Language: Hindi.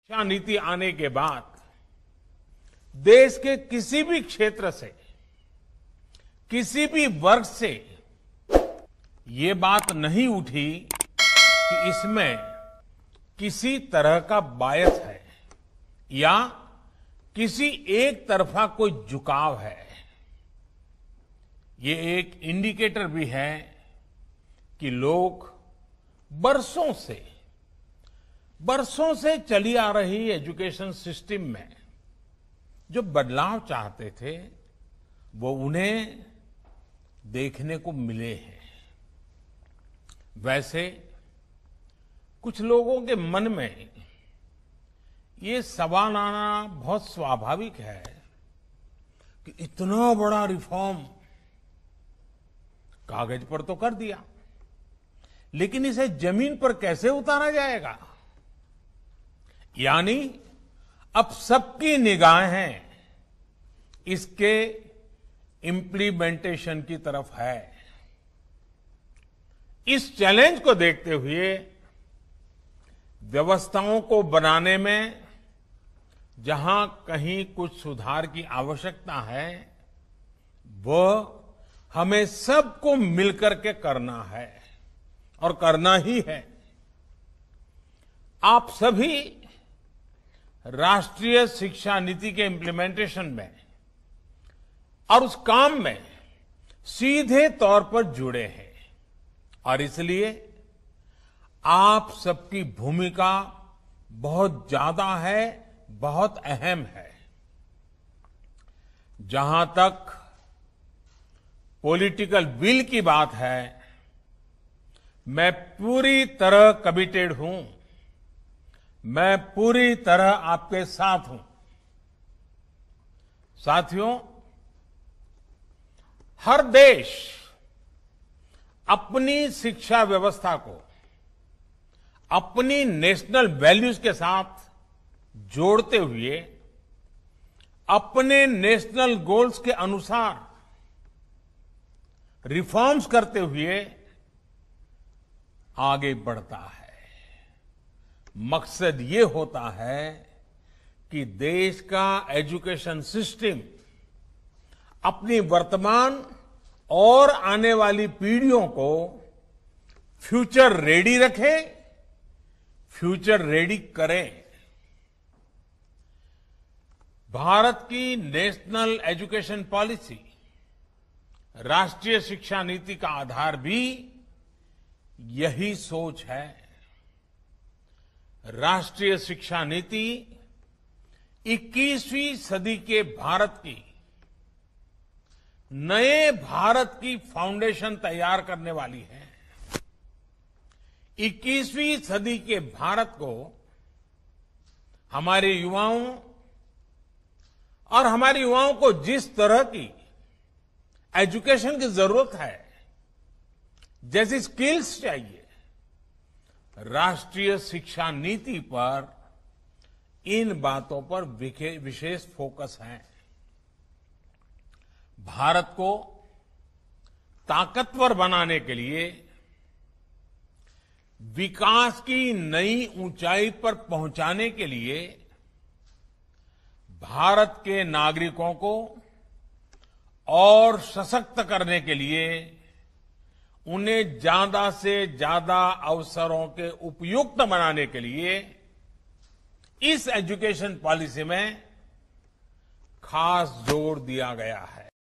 शिक्षा नीति आने के बाद देश के किसी भी क्षेत्र से, किसी भी वर्ग से ये बात नहीं उठी कि इसमें किसी तरह का बायस है या किसी एक तरफा कोई झुकाव है। ये एक इंडिकेटर भी है कि लोग बरसों से चली आ रही एजुकेशन सिस्टम में जो बदलाव चाहते थे वो उन्हें देखने को मिले हैं। वैसे कुछ लोगों के मन में ये सवाल आना बहुत स्वाभाविक है कि इतना बड़ा रिफॉर्म कागज पर तो कर दिया, लेकिन इसे जमीन पर कैसे उतारा जाएगा। यानी अब सबकी निगाहें इसके इम्प्लीमेंटेशन की तरफ है। इस चैलेंज को देखते हुए व्यवस्थाओं को बनाने में जहां कहीं कुछ सुधार की आवश्यकता है, वह हमें सबको मिलकर के करना है और करना ही है। आप सभी राष्ट्रीय शिक्षा नीति के इम्प्लीमेंटेशन में और उस काम में सीधे तौर पर जुड़े हैं और इसलिए आप सबकी भूमिका बहुत ज्यादा है, बहुत अहम है। जहां तक पॉलिटिकल विल की बात है, मैं पूरी तरह कमिटेड हूं, मैं पूरी तरह आपके साथ हूं। साथियों, हर देश अपनी शिक्षा व्यवस्था को अपनी नेशनल वैल्यूज के साथ जोड़ते हुए अपने नेशनल गोल्स के अनुसार रिफॉर्म्स करते हुए आगे बढ़ता है। मकसद ये होता है कि देश का एजुकेशन सिस्टम अपनी वर्तमान और आने वाली पीढ़ियों को फ्यूचर रेडी रखे, फ्यूचर रेडी करे। भारत की नेशनल एजुकेशन पॉलिसी, राष्ट्रीय शिक्षा नीति का आधार भी यही सोच है। राष्ट्रीय शिक्षा नीति 21वीं सदी के भारत की, नए भारत की फाउंडेशन तैयार करने वाली है। 21वीं सदी के भारत को हमारे युवाओं और हमारे युवाओं को जिस तरह की एजुकेशन की जरूरत है, जैसी स्किल्स चाहिए, राष्ट्रीय शिक्षा नीति पर इन बातों पर विशेष फोकस है। भारत को ताकतवर बनाने के लिए, विकास की नई ऊंचाई पर पहुंचाने के लिए भारत के नागरिकों को और सशक्त करने के लिए उन्हें ज्यादा से ज्यादा अवसरों के उपयुक्त बनाने के लिए इस एजुकेशन पॉलिसी में खास जोर दिया गया है।